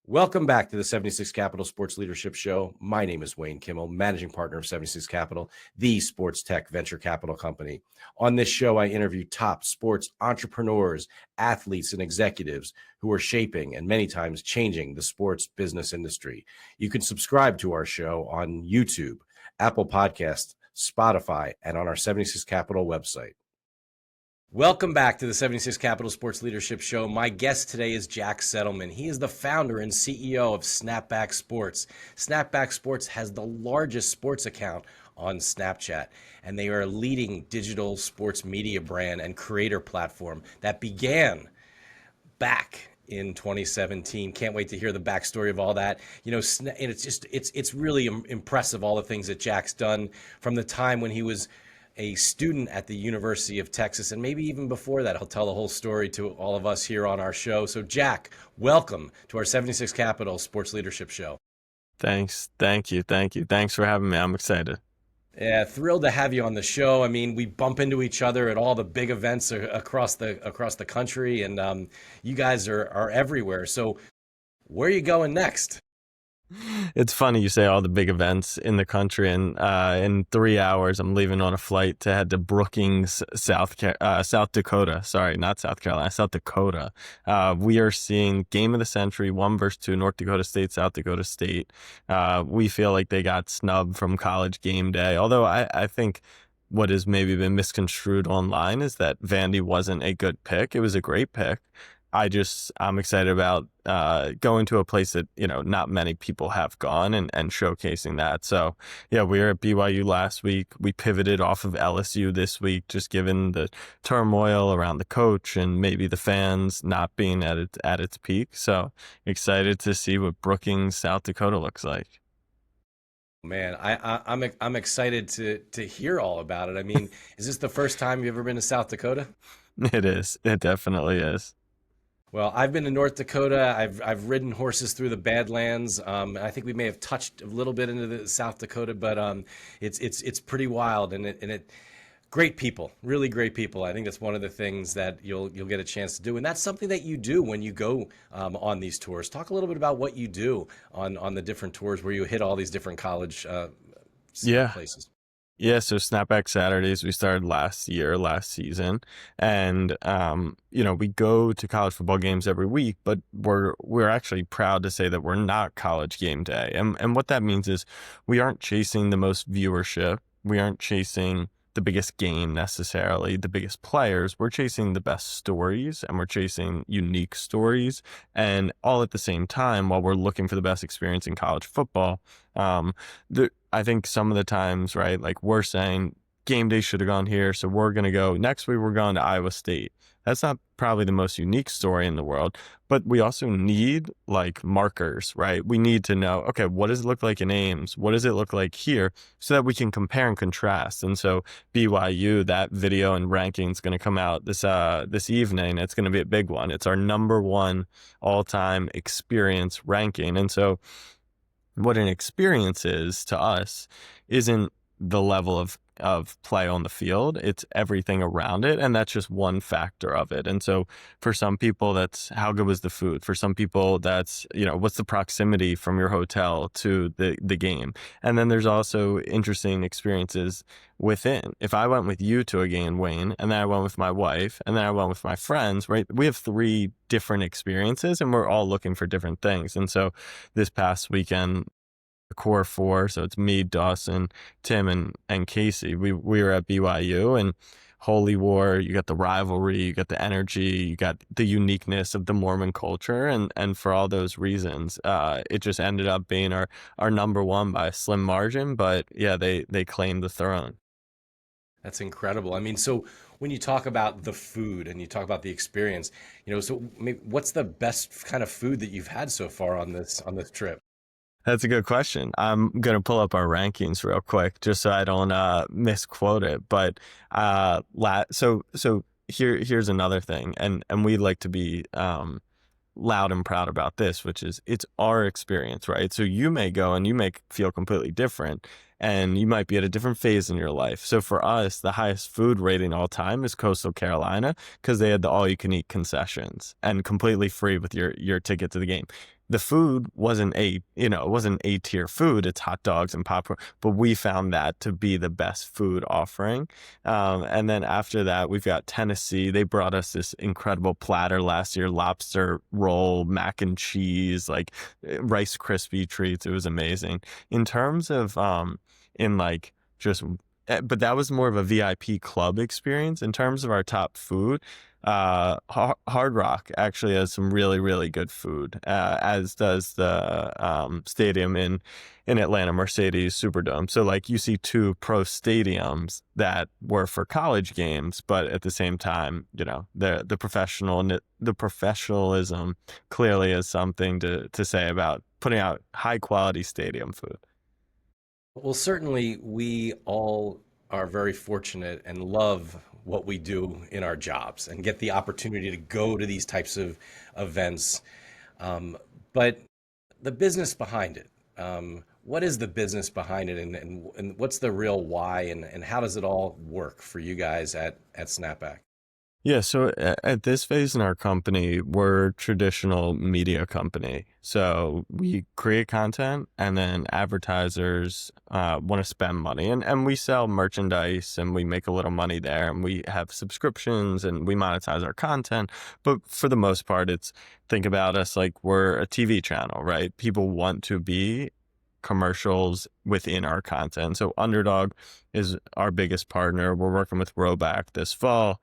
Welcome back to the 76 Capital Sports Leadership Show. My name is Wayne Kimmel, managing partner of 76 Capital, the sports tech venture capital company. On this show, I interview top sports entrepreneurs, athletes, and executives who are shaping and many times changing the sports business industry. You can subscribe to our show on YouTube, Apple Podcasts, Spotify, and on our 76 Capital website. Welcome back to the 76 Capital Sports Leadership Show. My guest today is Jack Settleman. He is the founder and CEO of Snapback Sports. Snapback Sports has the largest sports account on Snapchat, and they are a leading digital sports media brand and creator platform that began back in 2017. Can't wait to hear the backstory of all that. And it's really impressive, all the things that Jack's done from the time when he was a student at the University of Texas, and maybe even before that. He'll tell the whole story to all of us here on our show. So Jack, welcome to our 76 Capital Sports Leadership Show. Thanks. Thank you. Thanks for having me. I'm excited. Yeah, thrilled to have you on the show. I mean, we bump into each other at all the big events across the country, and you guys are everywhere. So where are you going next? It's funny you say all the big events in the country, and in 3 hours I'm leaving on a flight to head to Brookings, South Dakota. Sorry, not South Carolina, South Dakota. We are seeing game of the century, 1 versus 2, North Dakota State, South Dakota State. We feel like they got snubbed from College Game Day, although I think what has maybe been misconstrued online is that Vandy wasn't a good pick. It was a great pick. I'm excited about going to a place that, not many people have gone and showcasing that. So yeah, we were at BYU last week. We pivoted off of LSU this week, just given the turmoil around the coach and maybe the fans not being at its peak. So excited to see what Brookings, South Dakota looks like. Man, I'm excited to hear all about it. I mean, is this the first time you've ever been to South Dakota? It is. It definitely is. Well, I've been to North Dakota. I've ridden horses through the Badlands. I think we may have touched a little bit into the South Dakota, but it's pretty wild, and it great people, really great people. I think that's one of the things that you'll get a chance to do, and that's something that you do when you go on these tours. Talk a little bit about what you do on the different tours where you hit all these different college Yeah. places. Yeah, so Snapback Saturdays we started last season, and we go to college football games every week, but we're actually proud to say that we're not College Game Day, and what that means is we aren't chasing the most viewership, we aren't chasing the biggest game necessarily, the biggest players. We're chasing the best stories, and we're chasing unique stories, and all at the same time while we're looking for the best experience in college football. I think some of the times, right, like we're saying game day should have gone here, so we're going to go next week, we're going to Iowa State. That's not probably the most unique story in the world, but we also need like markers, right? We need to know, okay, what does it look like in Ames? What does it look like here? So that we can compare and contrast. And so BYU, that video and ranking is going to come out this evening. It's going to be a big one. It's our #1 all-time experience ranking. And so what an experience is to us isn't the level of play on the field, it's everything around it, and that's just one factor of it. And so for some people, that's how good was the food. For some people, that's what's the proximity from your hotel to the game. And then there's also interesting experiences within. If I went with you to a game, Wayne, and then I went with my wife, and then I went with my friends, right, we have 3 different experiences, and we're all looking for different things. And so this past weekend, the core 4, so it's me, Dawson, Tim, and Casey. We were at BYU, and Holy War, you got the rivalry, you got the energy, you got the uniqueness of the Mormon culture, and for all those reasons, it just ended up being our #1 by a slim margin. But yeah, they claimed the throne. That's incredible. I mean, so when you talk about the food and you talk about the experience, so maybe what's the best kind of food that you've had so far on this trip? That's a good question. I'm going to pull up our rankings real quick just so I don't misquote it. But so here's another thing, and we like to be loud and proud about this, which is it's our experience, right? So you may go and you may feel completely different, and you might be at a different phase in your life. So for us, the highest food rating all time is Coastal Carolina, because they had the all-you-can-eat concessions and completely free with your ticket to the game. the food wasn't it wasn't A-tier food. It's hot dogs and popcorn, but we found that to be the best food offering. And then after that, we've got Tennessee. They brought us this incredible platter last year: lobster roll, mac and cheese, like Rice Krispie treats. It was amazing. In terms of in like just but that was more of a VIP club experience. In terms of our top food, Hard Rock actually has some really, really good food, as does the stadium in Atlanta, Mercedes Superdome. So like you see two pro stadiums that were for college games, but at the same time, the professionalism clearly is something to say about putting out high quality stadium food. Well, certainly we all are very fortunate and love what we do in our jobs and get the opportunity to go to these types of events. But the business behind it, what is the business behind it, and what's the real why, and how does it all work for you guys at Snapback? Yeah, so at this phase in our company, we're a traditional media company. So we create content and then advertisers want to spend money. And we sell merchandise and we make a little money there. And we have subscriptions and we monetize our content. But for the most part, think about us like we're a TV channel, right? People want to be commercials within our content. So Underdog is our biggest partner. We're working with Roback this fall.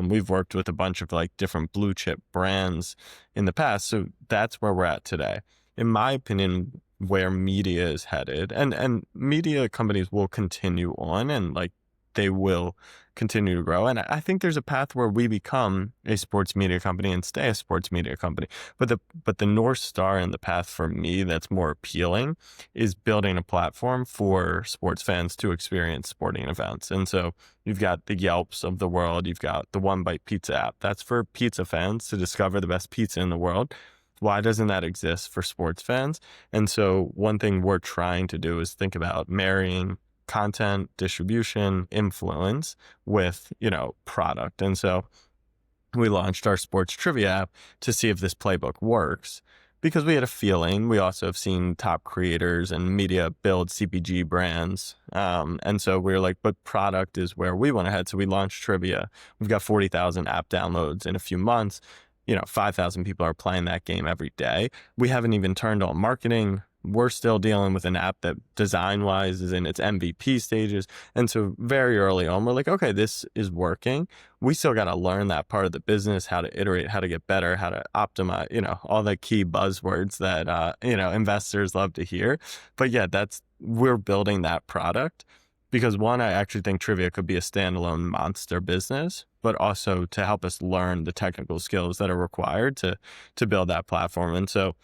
We've worked with a bunch of like different blue chip brands in the past. So that's where we're at today. In my opinion, where media is headed, and media companies will continue on, and like they will continue to grow. And I think there's a path where we become a sports media company and stay a sports media company. But the North Star and the path for me that's more appealing is building a platform for sports fans to experience sporting events. And so you've got the Yelps of the world, you've got the One Bite Pizza app. That's for pizza fans to discover the best pizza in the world. Why doesn't that exist for sports fans? And so one thing we're trying to do is think about marrying content, distribution, influence with, product. And so we launched our sports trivia app to see if this playbook works, because we had a feeling. We also have seen top creators and media build CPG brands. And so we were like, but product is where we want to head. So we launched trivia. We've got 40,000 app downloads in a few months. 5,000 people are playing that game every day. We haven't even turned on marketing. We're still dealing with an app that design-wise is in its MVP stages. And so very early on, we're like, okay, this is working. We still got to learn that part of the business, how to iterate, how to get better, how to optimize, all the key buzzwords that, investors love to hear. But yeah, we're building that product because one, I actually think trivia could be a standalone monster business, but also to help us learn the technical skills that are required to build that platform. And so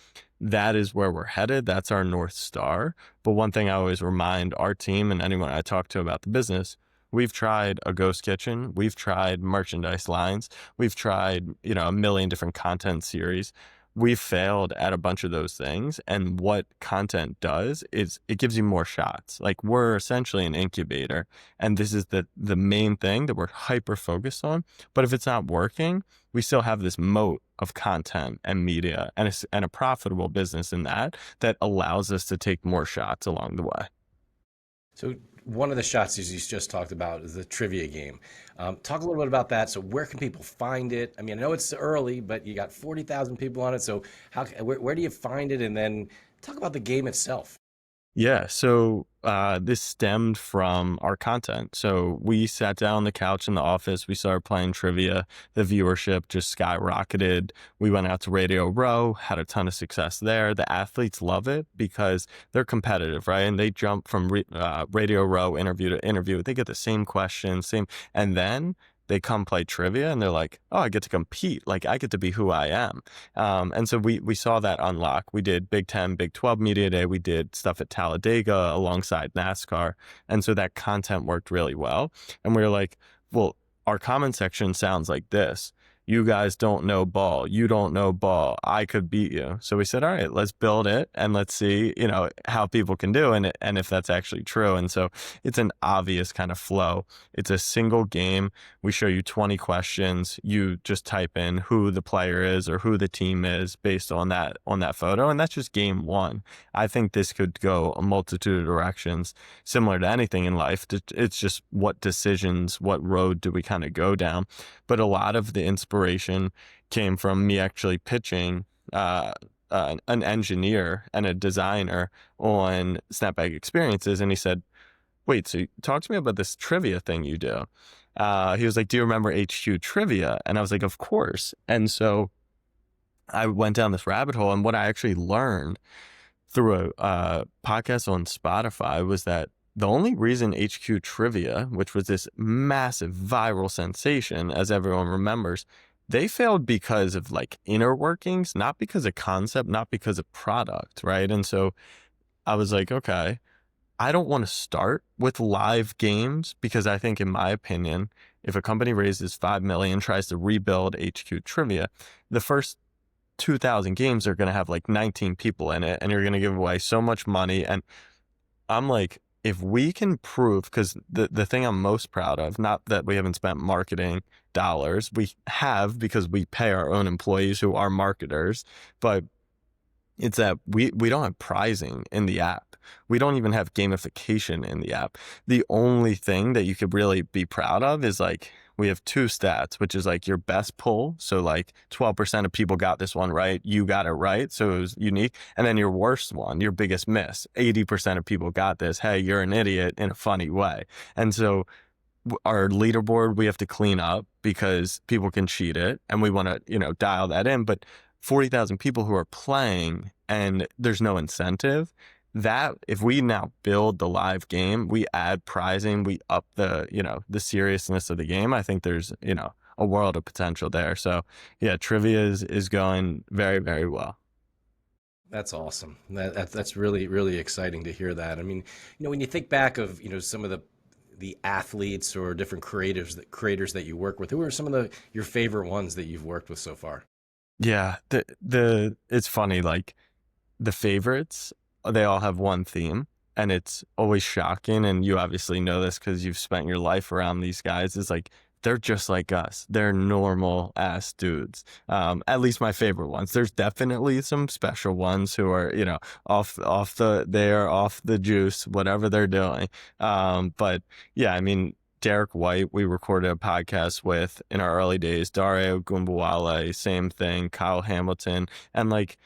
that is where we're headed. That's our North Star. But one thing I always remind our team and anyone I talk to about the business, we've tried a ghost kitchen. We've tried merchandise lines. We've tried, a million different content series. We've failed at a bunch of those things. And what content does is it gives you more shots. Like we're essentially an incubator. And this is the main thing that we're hyper focused on. But if it's not working, we still have this moat of content and media and a profitable business in that allows us to take more shots along the way. So one of the shots you just talked about is the trivia game. Talk a little bit about that. So where can people find it? I mean, I know it's early, but you got 40,000 people on it. So where do you find it? And then talk about the game itself. Yeah, so this stemmed from our content. So we sat down on the couch in the office. We started playing trivia. The viewership just skyrocketed. We went out to Radio Row, had a ton of success there. The athletes love it because they're competitive, right? And they jump from Radio Row interview to interview. They get the same questions, and then they come play trivia and they're like, oh, I get to compete. Like I get to be who I am. And so we saw that unlock. We did Big 10, Big 12 Media Day. We did stuff at Talladega alongside NASCAR. And so that content worked really well. And we were like, well, our comment section sounds like this. You guys don't know ball. You don't know ball. I could beat you. So we said, all right, let's build it and let's see, how people can do and if that's actually true. And so it's an obvious kind of flow. It's a single game. We show you 20 questions. You just type in who the player is or who the team is based on that photo. And that's just game one. I think this could go a multitude of directions, similar to anything in life. It's just what decisions, what road do we kind of go down? But a lot of the inspiration came from me actually pitching an engineer and a designer on Snapback Experiences. And he said, wait, so talk to me about this trivia thing you do. He was like, do you remember HQ trivia? And I was like, of course. And so I went down this rabbit hole. And what I actually learned through a podcast on Spotify was that the only reason HQ trivia, which was this massive viral sensation, as everyone remembers, they failed because of like inner workings, not because of concept, not because of product, right? And so I was like, okay, I don't want to start with live games because I think, in my opinion, if a company raises 5 million, tries to rebuild HQ trivia, the first 2,000 games are going to have like 19 people in it, and you're going to give away so much money. And I'm like, if we can prove, because the thing I'm most proud of, not that we haven't spent marketing dollars, we have because we pay our own employees who are marketers, but it's that we don't have prizing in the app. We don't even have gamification in the app. The only thing that you could really be proud of is like, we have two stats, which is like your best pull. So like 12% of people got this one right. You got it right. So it was unique. And then your worst one, your biggest miss, 80% of people got this. Hey, you're an idiot in a funny way. And so our leaderboard, we have to clean up because people can cheat it. And we want to, dial that in. But 40,000 people who are playing and there's no incentive, that if we now build the live game, we add prizing, we up the seriousness of the game, I think there's a world of potential there. So yeah, trivia is going very, very well. That's awesome. That's really, really exciting to hear that. I mean, when you think back of some of the athletes or different creators that you work with, who are some of your favorite ones that you've worked with so far? Yeah, it's funny, like the favorites, they all have one theme, and it's always shocking. And you obviously know this because you've spent your life around these guys. It's like, they're just like us. They're normal ass dudes. At least my favorite ones. There's definitely some special ones who are, off the juice, whatever they're doing. But yeah, I mean, Derek White, we recorded a podcast with in our early days. Dario Gumbawale, same thing. Kyle Hamilton, and like,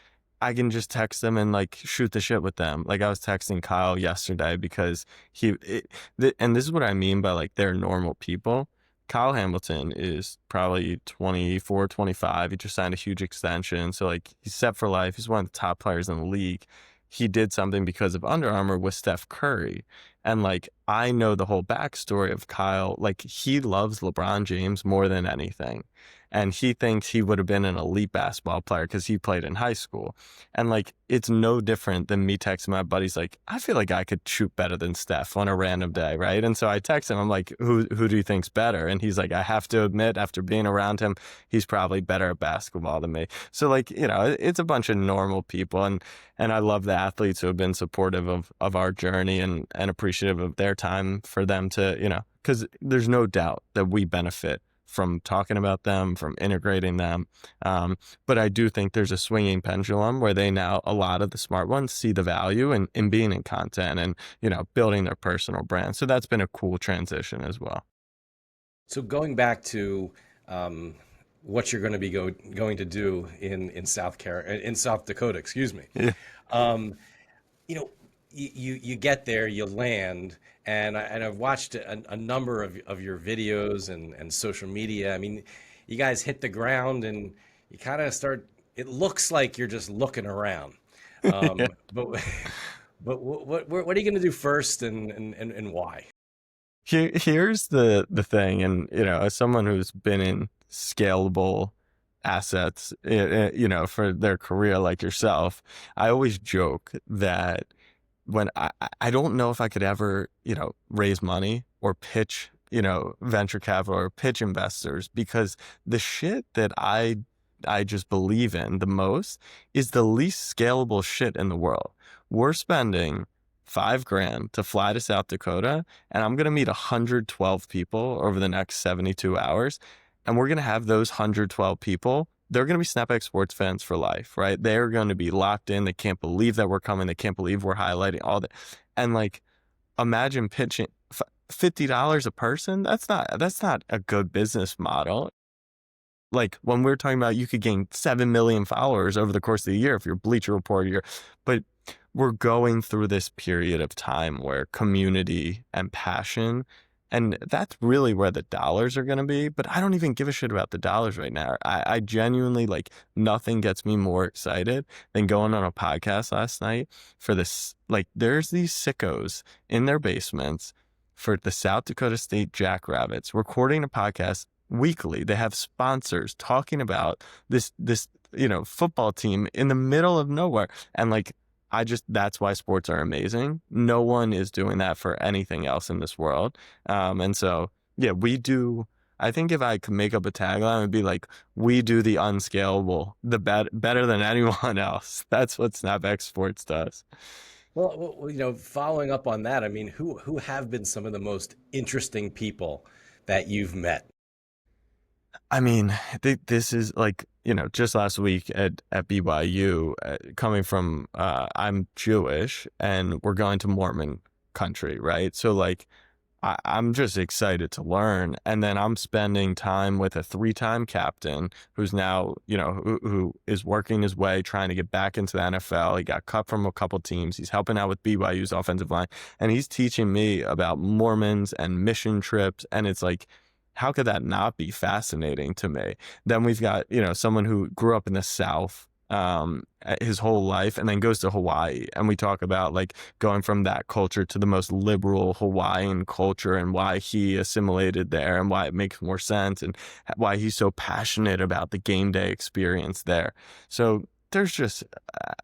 I can just text them and like shoot the shit with them. Like I was texting Kyle yesterday because and this is what I mean by like they're normal people. Kyle Hamilton is probably 24, 25. He just signed a huge extension. So like he's set for life. He's one of the top players in the league. He did something because of Under Armour with Steph Curry. And like, I know the whole backstory of Kyle. Like he loves LeBron James more than anything. And he thinks he would have been an elite basketball player because he played in high school. And like, it's no different than me texting my buddies, like, I feel like I could shoot better than Steph on a random day, right? And so I text him, I'm like, who do you think's better? And he's like, I have to admit, after being around him, he's probably better at basketball than me. So like, it's a bunch of normal people. And I love the athletes who have been supportive of our journey and appreciative of their time for them to, because there's no doubt that we benefit from talking about them, from integrating them. But I do think there's a swinging pendulum where a lot of the smart ones see the value in being in content and, building their personal brand. So that's been a cool transition as well. So going back to what you're going to be going to do in South Dakota, excuse me. Yeah. You get there, you land, and I've watched a number of your videos and social media. I mean, you guys hit the ground and you kind of start. It looks like you're just looking around, but what are you going to do first, and why? Here's the thing, and as someone who's been in scalable assets, for their career like yourself, I always joke that when I don't know if I could ever, raise money or pitch, venture capital or pitch investors, because the shit that I just believe in the most is the least scalable shit in the world. We're spending $5,000 to fly to South Dakota, and I'm going to meet 112 people over the next 72 hours. And we're going to have those 112 people. They're going to be Snapback Sports fans for life, right? They're going to be locked in. They can't believe that we're coming. They can't believe we're highlighting all that. And like, imagine pitching $50 a person. That's not a good business model. Like when we're talking about, you could gain 7 million followers over the course of the year if you're Bleacher Report year, but we're going through this period of time where community and passion, and that's really where the dollars are going to be. But I don't even give a shit about the dollars right now. I genuinely, like, nothing gets me more excited than going on a podcast last night for this. Like, there's these sickos in their basements for the South Dakota State Jackrabbits recording a podcast weekly. They have sponsors talking about this football team in the middle of nowhere. And like, that's why sports are amazing. No one is doing that for anything else in this world. And so, yeah, we do. I think if I could make up a tagline, it would be like, we do the unscalable, better than anyone else. That's what Snapback Sports does. Well, following up on that, I mean, who have been some of the most interesting people that you've met? I mean, this is like, just last week at BYU, coming from, I'm Jewish and we're going to Mormon country, right? So like, I'm just excited to learn. And then I'm spending time with a 3-time captain who's now, who is working his way, trying to get back into the NFL. He got cut from a couple teams. He's helping out with BYU's offensive line. And he's teaching me about Mormons and mission trips. And it's like, how could that not be fascinating to me? Then we've got, someone who grew up in the South his whole life and then goes to Hawaii, and we talk about like going from that culture to the most liberal Hawaiian culture and why he assimilated there and why it makes more sense and why he's so passionate about the game day experience there. So there's just,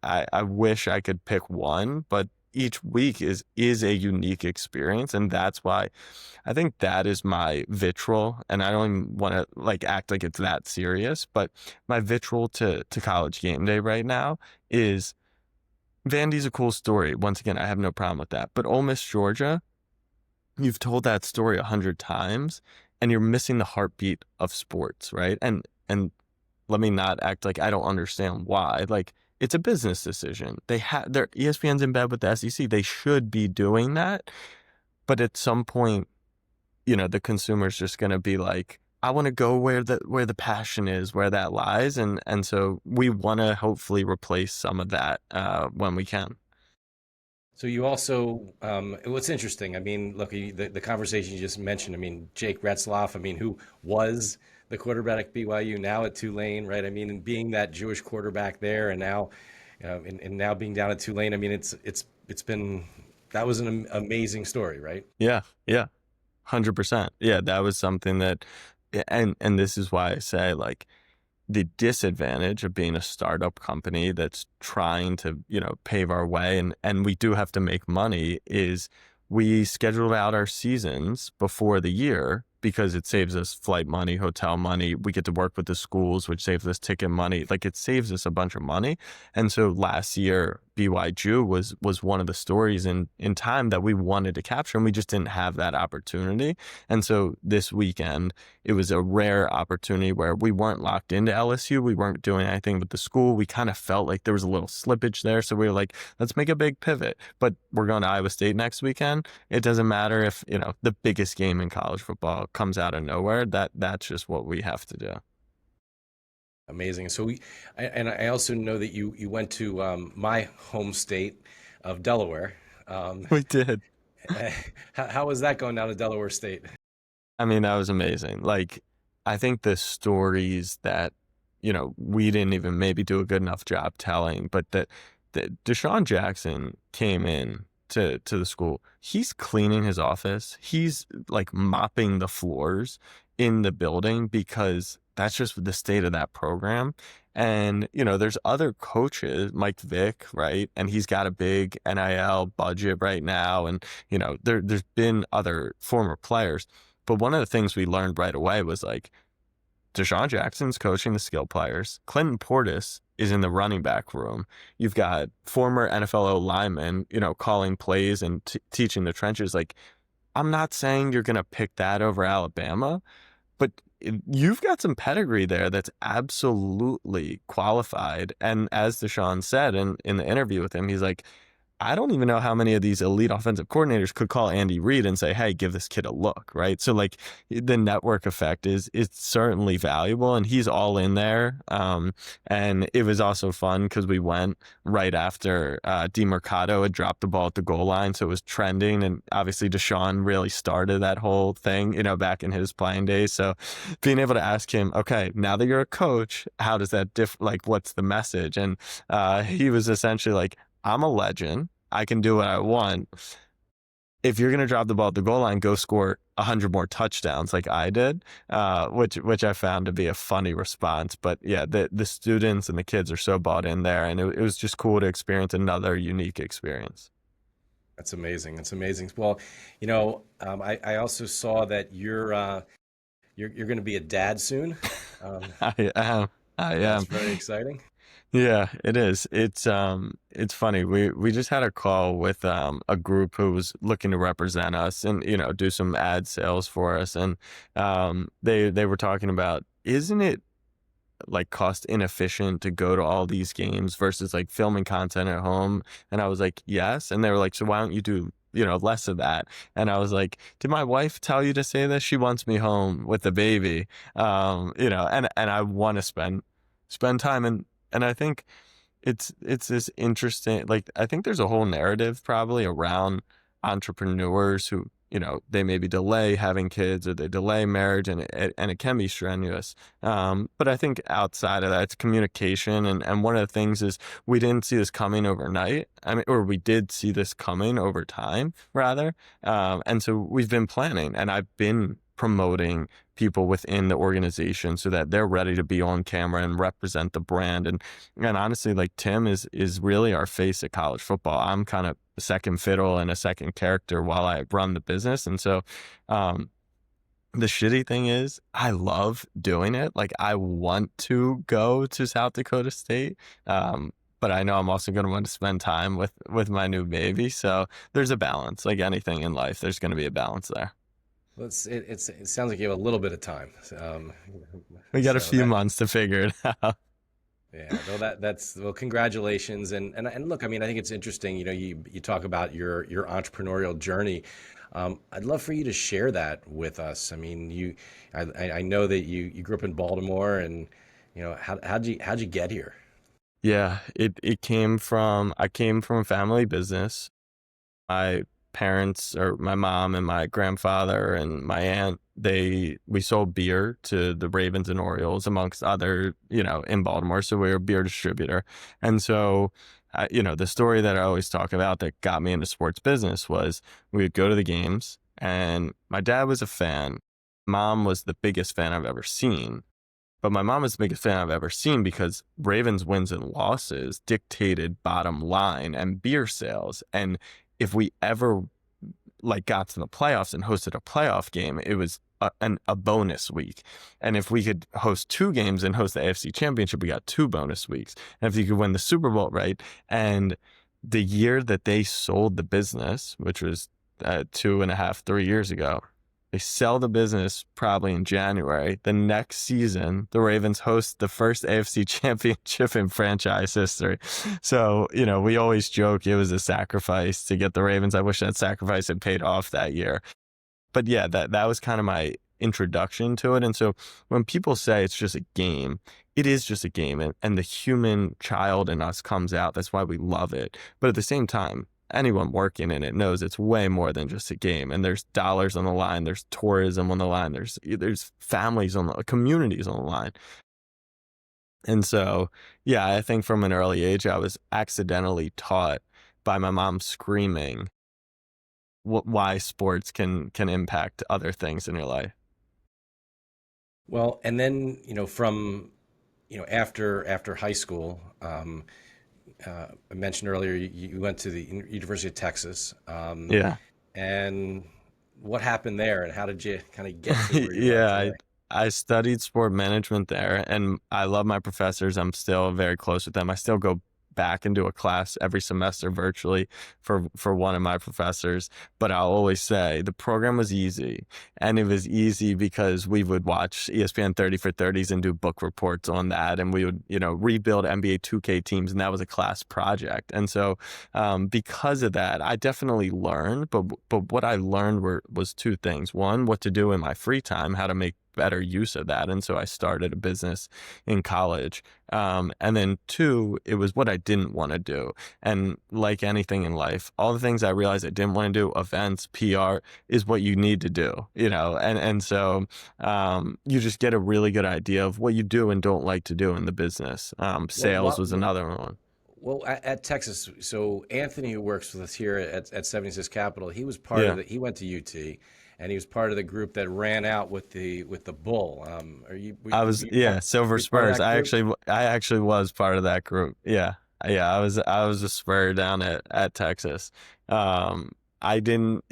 I wish I could pick one, but each week is a unique experience, and that's why I think that is my vitriol. And I don't even want to like act like it's that serious, but my vitriol to college game day right now is Vandy's a cool story. Once again, I have no problem with that. But Ole Miss, Georgia, you've told that story 100 times, and you're missing the heartbeat of sports, right? And let me not act like I don't understand why. Like, it's a business decision. Their ESPN's in bed with the SEC. They should be doing that. But at some point, the consumer's just going to be like, I want to go where the passion is, where that lies. And so we want to hopefully replace some of that when we can. So you also, what's interesting, I mean, look, the conversation you just mentioned, I mean, Jake Retzloff, I mean, who was the quarterback at BYU, now at Tulane, right? I mean, and being that Jewish quarterback there, and now, and now being down at Tulane, I mean, it's been, that was an amazing story, right? Yeah, 100%. Yeah, that was something that, and this is why I say, like, the disadvantage of being a startup company that's trying to, pave our way, and we do have to make money, is we scheduled out our seasons before the year because it saves us flight money, hotel money. We get to work with the schools, which saves us ticket money. Like, it saves us a bunch of money. And so last year, BYU was one of the stories in time that we wanted to capture, and we just didn't have that opportunity. And so this weekend, it was a rare opportunity where we weren't locked into LSU. We weren't doing anything with the school. We kind of felt like there was a little slippage there. So we were like, let's make a big pivot. But we're going to Iowa State next weekend. It doesn't matter if, the biggest game in college football comes out of nowhere. That's just what we have to do. Amazing. So I also know that you went to my home state of Delaware. We did. How was that going down to Delaware State? I mean, that was amazing. Like, I think the stories that, we didn't even maybe do a good enough job telling, but that Deshaun Jackson came in to the school. He's cleaning his office. He's like mopping the floors in the building because that's just the state of that program. And, there's other coaches, Mike Vick, right? And he's got a big NIL budget right now. And, there's been other former players. But one of the things we learned right away was like, Deshaun Jackson's coaching the skill players. Clinton Portis is in the running back room. You've got former NFL linemen, calling plays and teaching the trenches. Like, I'm not saying you're going to pick that over Alabama, but you've got some pedigree there that's absolutely qualified. And as Deshaun said in the interview with him, he's like, I don't even know how many of these elite offensive coordinators could call Andy Reid and say, hey, give this kid a look, right? So like the network effect is certainly valuable, and he's all in there. And it was also fun because we went right after DeMercado had dropped the ball at the goal line. So it was trending, and obviously Deshaun really started that whole thing, back in his playing days. So being able to ask him, okay, now that you're a coach, how does that like, what's the message? And he was essentially like, I'm a legend. I can do what I want. If you're going to drop the ball at the goal line, go score 100 more touchdowns like I did, which I found to be a funny response. But yeah, the students and the kids are so bought in there, and it was just cool to experience another unique experience. That's amazing. That's amazing. Well, I also saw that you're going to be a dad soon. I am. That's very exciting. Yeah, it is. It's funny. We just had a call with a group who was looking to represent us and do some ad sales for us, and they were talking about, isn't it like cost inefficient to go to all these games versus like filming content at home? And I was like, yes. And they were like, so why don't you do less of that? And I was like, did my wife tell you to say this? She wants me home with the baby, and I want to spend time, and I think it's this interesting, like, I think there's a whole narrative probably around entrepreneurs who, they maybe delay having kids or they delay marriage, and it can be strenuous. But I think outside of that, it's communication. And one of the things is we didn't see this coming overnight. I mean, or we did see this coming over time, rather. And so we've been planning, and I've been promoting people within the organization so that they're ready to be on camera and represent the brand. And honestly, like, Tim is really our face at college football. I'm kind of a second fiddle and a second character while I run the business. And so the shitty thing is I love doing it. Like, I want to go to South Dakota State. But I know I'm also going to want to spend time with my new baby. So there's a balance. Like anything in life, there's going to be a balance there. Well, it sounds like you have a little bit of time. We got a few months to figure it out. Yeah, well, well, congratulations. And look, I mean, I think it's interesting, you talk about your entrepreneurial journey. I'd love for you to share that with us. I mean, I know that you grew up in Baltimore, and, how'd you get here? Yeah, it came from, I came from a family business. My parents, or my mom and my grandfather and my aunt, we sold beer to the Ravens and Orioles, amongst other, in Baltimore. So we were a beer distributor. And so, the story that I always talk about that got me into sports business was we would go to the games, and my dad was a fan. Mom was the biggest fan I've ever seen. But my mom is the biggest fan I've ever seen because Ravens wins and losses dictated bottom line and beer sales. And if we ever like got to the playoffs and hosted a playoff game, it was a bonus week. And if we could host 2 games and host the AFC Championship, we got 2 bonus weeks. And if you could win the Super Bowl, right? And the year that they sold the business, which was 2.5, 3 years ago, they sell the business probably in January. The next season, the Ravens host the first AFC Championship in franchise history. So, we always joke it was a sacrifice to get the Ravens. I wish that sacrifice had paid off that year. But yeah, that was kind of my introduction to it. And so when people say it's just a game, it is just a game. And the human child in us comes out. That's why we love it. But at the same time, anyone working in it knows it's way more than just a game. And there's dollars on the line. There's tourism on the line. There's families on the communities on the line. And so, yeah, I think from an early age, I was accidentally taught by my mom screaming why sports can impact other things in your life. Well, and then, from, after high school, I mentioned earlier you went to the University of Texas, Yeah. and what happened there, and how did you kind of get to where you are Yeah, today? I studied sport management there, and I love my professors. I'm still very close with them. I still go back and do a class every semester virtually for one of my professors. But I'll always say the program was easy, and it was easy because we would watch ESPN 30 for 30s and do book reports on that, and we would, rebuild NBA 2K teams, and that was a class project. And so, because of that, I definitely learned. But what I learned was two things: one, what to do in my free time, how to make better use of that. And so I started a business in college. And then two, it was what I didn't want to do. And like anything in life, all the things I realized I didn't want to do, events, PR, is what you need to do, and so you just get a really good idea of what you do and don't like to do in the business. Well, Sales was another one. well, at Texas, so Anthony, who works with us here at 76 Capital, he was part of Yeah. the. He went to UT, and he was part of the group that ran out with the bull. Are you I was, yeah, Silver were you part of Spurs. that group? I actually was part of that group. Yeah. Yeah, I was a Spur down at Texas. I didn't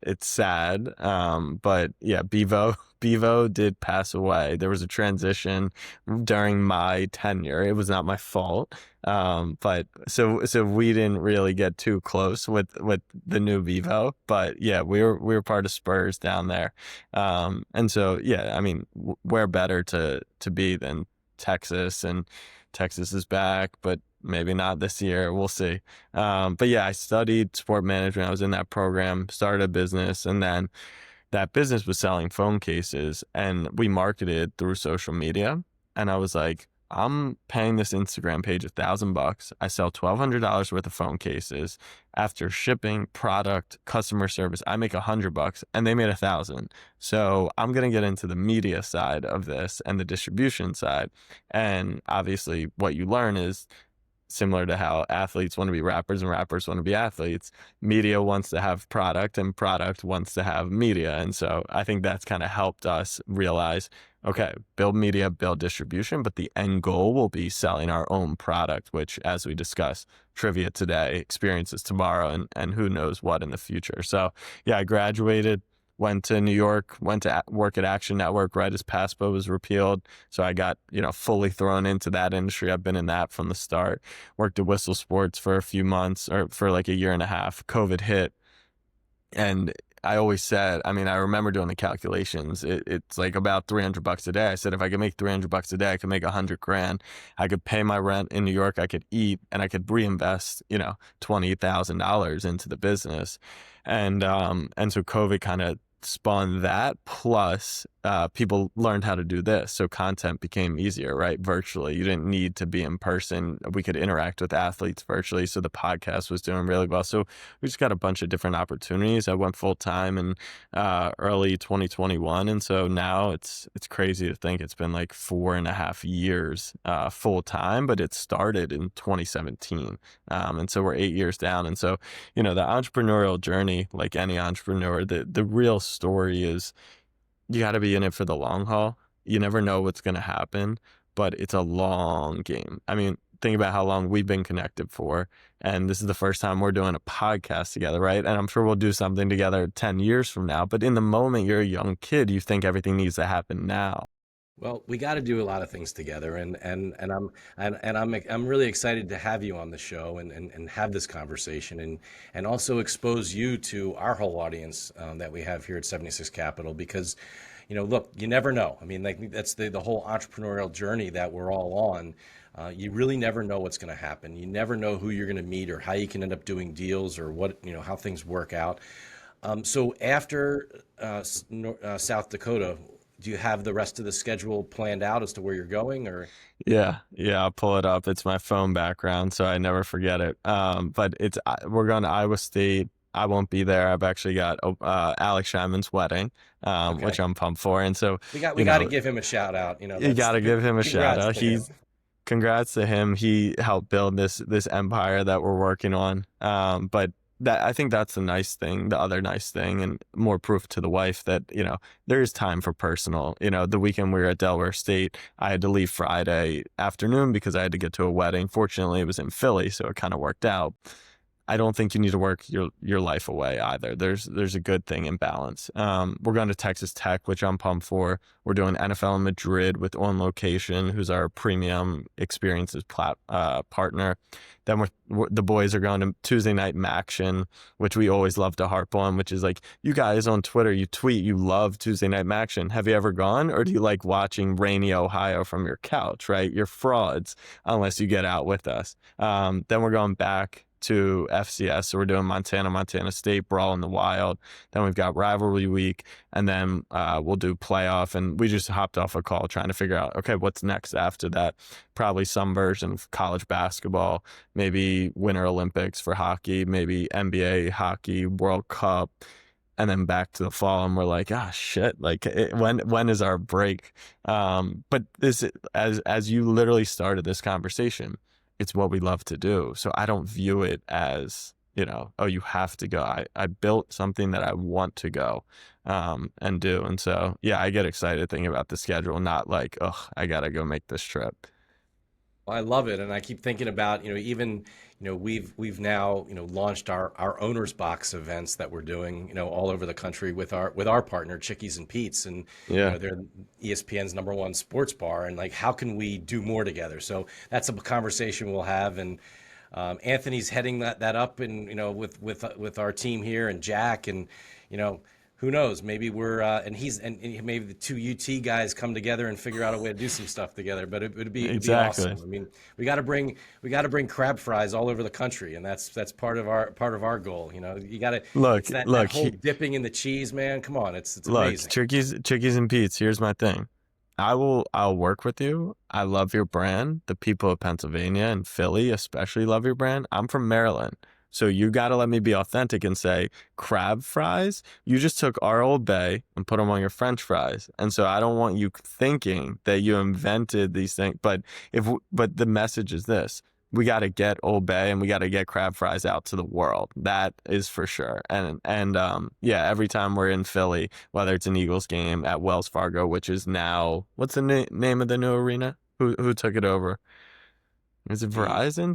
it's sad. But yeah, Bevo did pass away. There was a transition during my tenure. It was not my fault. But so we didn't really get too close with the new Bevo. But yeah, we were part of Spurs down there. And so, yeah, I mean, where better to be than Texas, and Texas is back, but maybe not this year. We'll see. But yeah, I studied sport management. I was in that program, started a business, and then that business was selling phone cases, and we marketed through social media. And I was like, I'm paying this Instagram page $1,000. I sell $1,200 worth of phone cases. After shipping, product, customer service, I make $100, and they made 1,000. So I'm gonna get into the media side of this and the distribution side. And obviously, what you learn is similar to how athletes want to be rappers and rappers want to be athletes. Media wants to have product, and product wants to have media. And so I think that's kind of helped us realize, okay, build media, build distribution, but the end goal will be selling our own product, which, as we discussed, trivia today, experiences tomorrow, and who knows what in the future. So yeah, I graduated, went to New York, went to work at Action Network right as PASPA was repealed. So I got, fully thrown into that industry. I've been in that from the start. Worked at Whistle Sports for a few months, or for like a year and a half. COVID hit. And I always said, I mean, I remember doing the calculations. It's like about $300 a day. I said, if I could make $300 a day, I could make 100 grand. I could pay my rent in New York. I could eat, and I could reinvest, $20,000 into the business. And so COVID kind of spun that, plus people learned how to do this, so content became easier, right? Virtually, you didn't need to be in person. We could interact with athletes virtually, so the podcast was doing really well. So we just got a bunch of different opportunities. I went full time in early 2021, and so now it's crazy to think it's been like 4.5 years full time, but it started in 2017, and so we're 8 years down. And so, the entrepreneurial journey, like any entrepreneur, the real story is you got to be in it for the long haul. You never know what's going to happen, but it's a long game. I mean, think about how long we've been connected for. And this is the first time we're doing a podcast together, right? And I'm sure we'll do something together 10 years from now. But in the moment, you're a young kid, you think everything needs to happen now. Well, we got to do a lot of things together, and I'm really excited to have you on the show and have this conversation and also expose you to our whole audience that we have here at 76 Capital, because look, you never know. I mean, like, that's the whole entrepreneurial journey that we're all on. You really never know what's going to happen. You never know who you're going to meet or how you can end up doing deals, or what, how things work out. So after South Dakota, do you have the rest of the schedule planned out as to where you're going, or? Yeah, yeah, I'll pull it up. It's my phone background, so I never forget it. But we're going to Iowa State. I won't be there. I've actually got Alex Scheinman's wedding, which Okay. I'm pumped for. And so, We got to give him a shout out. you That's got to give him a shout congrats out. to him. Congrats to him. He helped build this empire that we're working on. But that, I think that's the nice thing, the other nice thing, and more proof to the wife that, there is time for personal. The weekend we were at Delaware State, I had to leave Friday afternoon because I had to get to a wedding. Fortunately, it was in Philly, so it kind of worked out. I don't think you need to work your life away either. There's a good thing in balance. We're going to Texas Tech, which I'm pumped for. We're doing NFL in Madrid with On Location, who's our premium experiences partner. Then the boys are going to Tuesday Night Maction, which we always love to harp on, which is like, you guys on Twitter, you tweet, you love Tuesday Night Maction. Have you ever gone? Or do you like watching rainy Ohio from your couch, right? You're frauds unless you get out with us. Then we're going back to FCS. So we're doing Montana State, Brawl in the Wild. Then we've got Rivalry Week, and then we'll do playoff. And we just hopped off a call trying to figure out, okay, what's next after that? Probably some version of college basketball, maybe Winter Olympics for hockey, maybe NBA hockey, World Cup, and then back to the fall. And we're like, shit, like when is our break? But this, as you literally started this conversation, it's what we love to do. So I don't view it as, oh, you have to go. I built something that I want to go and do. And so, yeah, I get excited thinking about the schedule, not like, oh, I got to go make this trip. Well, I love it. And I keep thinking about, even, we've now, launched our owners box events that we're doing, all over the country with our partner, Chickies and Pete's. And, Yeah. they're ESPN's #1 sports bar. And like, how can we do more together? So that's a conversation we'll have. And Anthony's heading that up and, with our team here and Jack and, who knows? Maybe we're and maybe the two UT guys come together and figure out a way to do some stuff together. But it'd be Exactly. awesome. I mean, we got to bring crab fries all over the country, and that's part of our goal. You got to Look, that look, whole dipping in the cheese, man. Come on, it's look, amazing. Chickies and Pete's. Here's my thing. I'll work with you. I love your brand. The people of Pennsylvania and Philly especially love your brand. I'm from Maryland. So you got to let me be authentic and say crab fries. You just took our Old Bay and put them on your French fries. And so I don't want you thinking that you invented these things. But the message is this. We got to get Old Bay and we got to get crab fries out to the world. That is for sure. And yeah, every time we're in Philly, whether it's an Eagles game at Wells Fargo, which is now, what's the name of the new arena? Who took it over? Is it Verizon?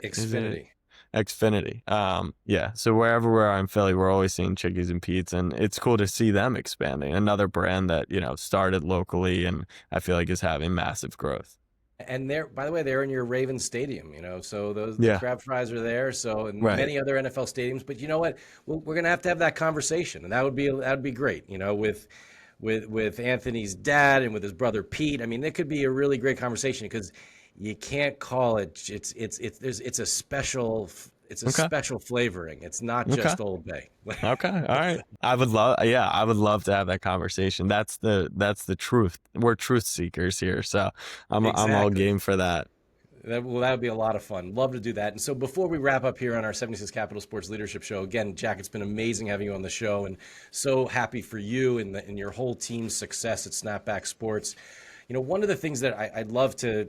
Xfinity. Xfinity. Yeah. So wherever we are in Philly, we're always seeing Chickies and Pete's, and it's cool to see them expanding. Another brand that, started locally and I feel like is having massive growth. And by the way, they're in your Ravens stadium, so the Yeah. crab fries are there. So, and Right. many other NFL stadiums. But you know what? We're going to have that conversation, and that would be great. With Anthony's dad and with his brother Pete. I mean, it could be a really great conversation because you can't call it. It's a special. It's a Okay. special flavoring. It's not Okay. just Old Bay. Okay. All right. I would love to have that conversation. That's the truth. We're truth seekers here. So I'm all Exactly. game for that. That would be a lot of fun. Love to do that. And so before we wrap up here on our 76 Capital Sports Leadership Show, again, Jack, it's been amazing having you on the show, and so happy for you and your whole team's success at Snapback Sports. One of the things that I'd love to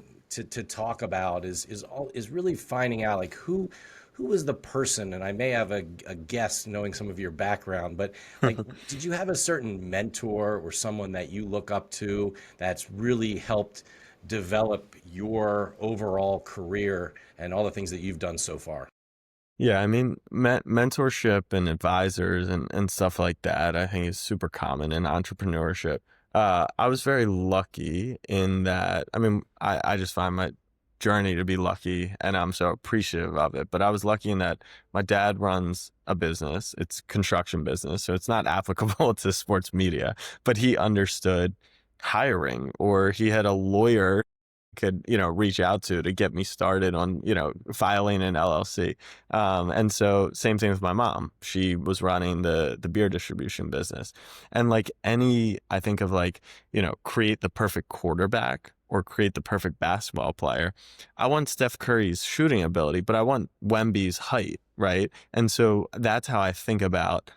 talk about is really finding out like who was the person, and I may have a guess knowing some of your background, but like, did you have a certain mentor or someone that you look up to that's really helped develop your overall career and all the things that you've done so far? Yeah, I mean, mentorship and advisors and stuff like that, I think is super common in entrepreneurship. I was very lucky in that, I mean, I just find my journey to be lucky and I'm so appreciative of it. But I was lucky in that my dad runs a business. It's construction business. So it's not applicable to sports media, but he understood hiring, or he had a lawyer could reach out to get me started on filing an LLC. And so same thing with my mom. She was running the beer distribution business. And like I think of like create the perfect quarterback or create the perfect basketball player. I want Steph Curry's shooting ability, but I want Wemby's height, right? And so that's how I think about.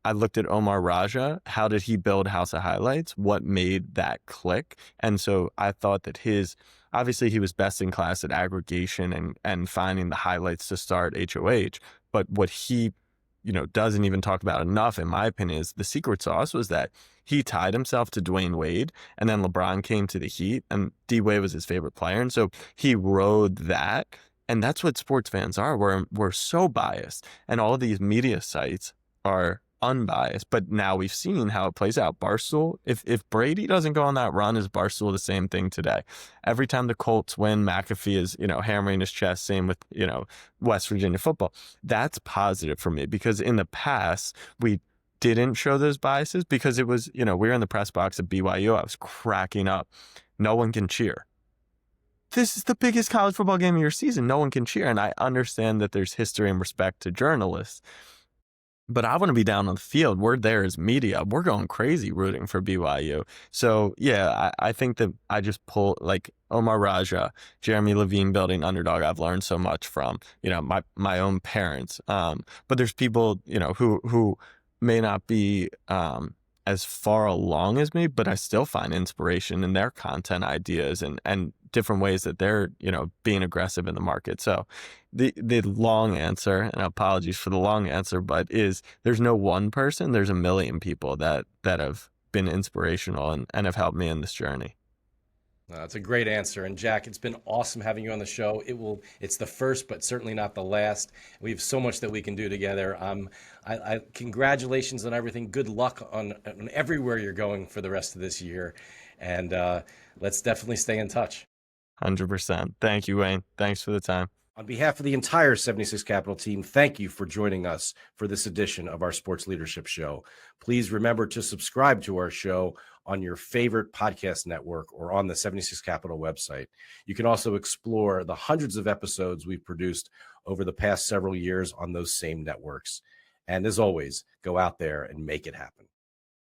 I looked at Omar Raja. How did he build House of Highlights? What made that click? And so I thought that obviously he was best in class at aggregation and finding the highlights to start HOH. But what he, doesn't even talk about enough, in my opinion, is the secret sauce was that he tied himself to Dwayne Wade, and then LeBron came to the Heat, and D Wade was his favorite player. And so he rode that And that's what sports fans are. We're so biased, and all these media sites are unbiased. But now we've seen how it plays out. Barstool, if Brady doesn't go on that run, is Barstool the same thing today? Every time the Colts win, McAfee is, hammering his chest. Same with, West Virginia football. That's positive for me, because in the past we didn't show those biases because it was, we were in the press box at BYU. I was cracking up. No one can cheer. This is the biggest college football game of your season. No one can cheer. And I understand that there's history and respect to journalists, but I want to be down on the field. We're there as media. We're going crazy rooting for BYU. So yeah, I think that I just pull like Omar Raja, Jeremy Levine building Underdog. I've learned so much from, my own parents. But there's people, who may not be, as far along as me, but I still find inspiration in their content ideas and different ways that they're, being aggressive in the market. So the long answer, and apologies for the long answer, but is there's no one person, there's a million people that have been inspirational and have helped me in this journey. That's a great answer. And Jack, it's been awesome having you on the show. It's the first, but certainly not the last. We have so much that we can do together. Congratulations on everything. Good luck on everywhere you're going for the rest of this year. And let's definitely stay in touch. 100%. Thank you, Wayne. Thanks for the time. On behalf of the entire 76 Capital team, thank you for joining us for this edition of our Sports Leadership Show. Please remember to subscribe to our show on your favorite podcast network or on the 76 Capital website. You can also explore the hundreds of episodes we've produced over the past several years on those same networks. And as always, go out there and make it happen.